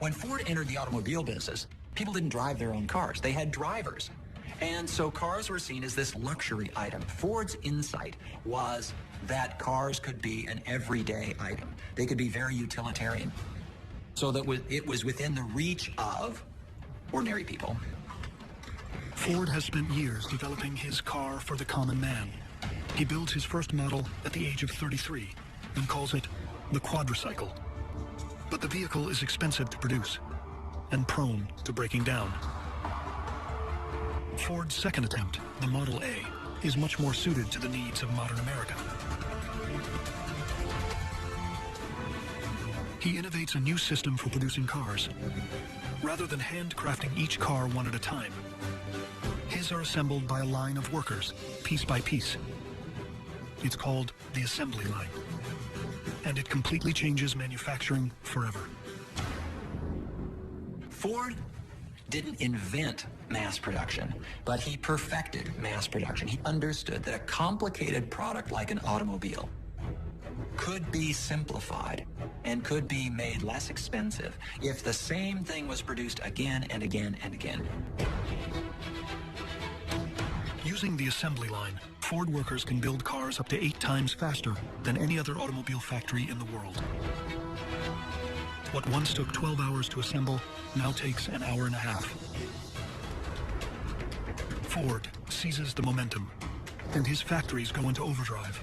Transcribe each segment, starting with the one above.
When Ford entered the automobile business, people didn't drive their own cars. They had drivers. And so cars were seen as this luxury item. Ford's insight was that cars could be an everyday item. They could be very utilitarian. So that it was within the reach of ordinary people. Ford has spent years developing his car for the common man. He builds his first model at the age of 33 and calls it the Quadricycle. But the vehicle is expensive to produce and prone to breaking down. Ford's second attempt, the Model A, is much more suited to the needs of modern America. He innovates a new system for producing cars. Rather than handcrafting each car one at a time, his are assembled by a line of workers, piece by piece. It's called the assembly line, and it completely changes manufacturing forever. Ford didn't invent mass production, but he perfected mass production. He understood that a complicated product like an automobile could be simplified and could be made less expensive if the same thing was produced again and again and again. Using the assembly line, Ford workers can build cars up to 8 times faster than any other automobile factory in the world. What once took 12 hours to assemble now takes an hour and a half. Ford seizes the momentum, and his factories go into overdrive.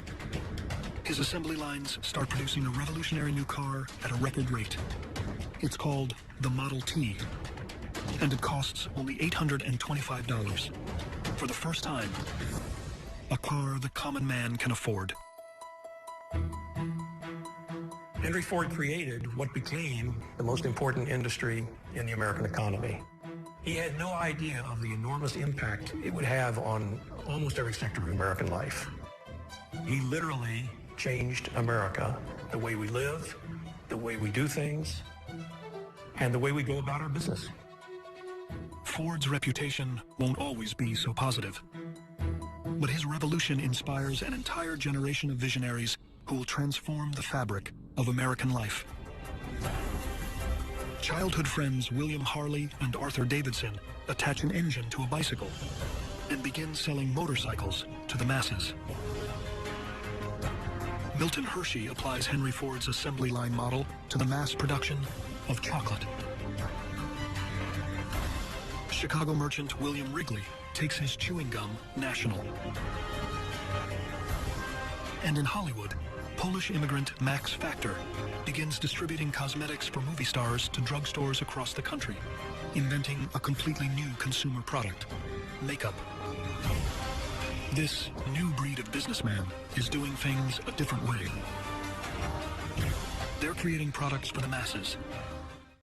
His assembly lines start producing a revolutionary new car at a record rate. It's called the Model T, and it costs only $825. For the first time, a car the common man can afford. Henry Ford created what became the most important industry in the American economy. He had no idea of the enormous impact it would have on almost every sector of American life. He literally changed America, the way we live, the way we do things, and the way we go about our business. Ford's reputation won't always be so positive, but his revolution inspires an entire generation of visionaries who will transform the fabric of American life. Childhood friends William Harley and Arthur Davidson attach an engine to a bicycle and begin selling motorcycles to the masses. Milton Hershey applies Henry Ford's assembly line model to the mass production of chocolate. Chicago merchant William Wrigley takes his chewing gum national. And in Hollywood, Polish immigrant Max Factor begins distributing cosmetics for movie stars to drugstores across the country, inventing a completely new consumer product, makeup. This new breed of businessman is doing things a different way. They're creating products for the masses,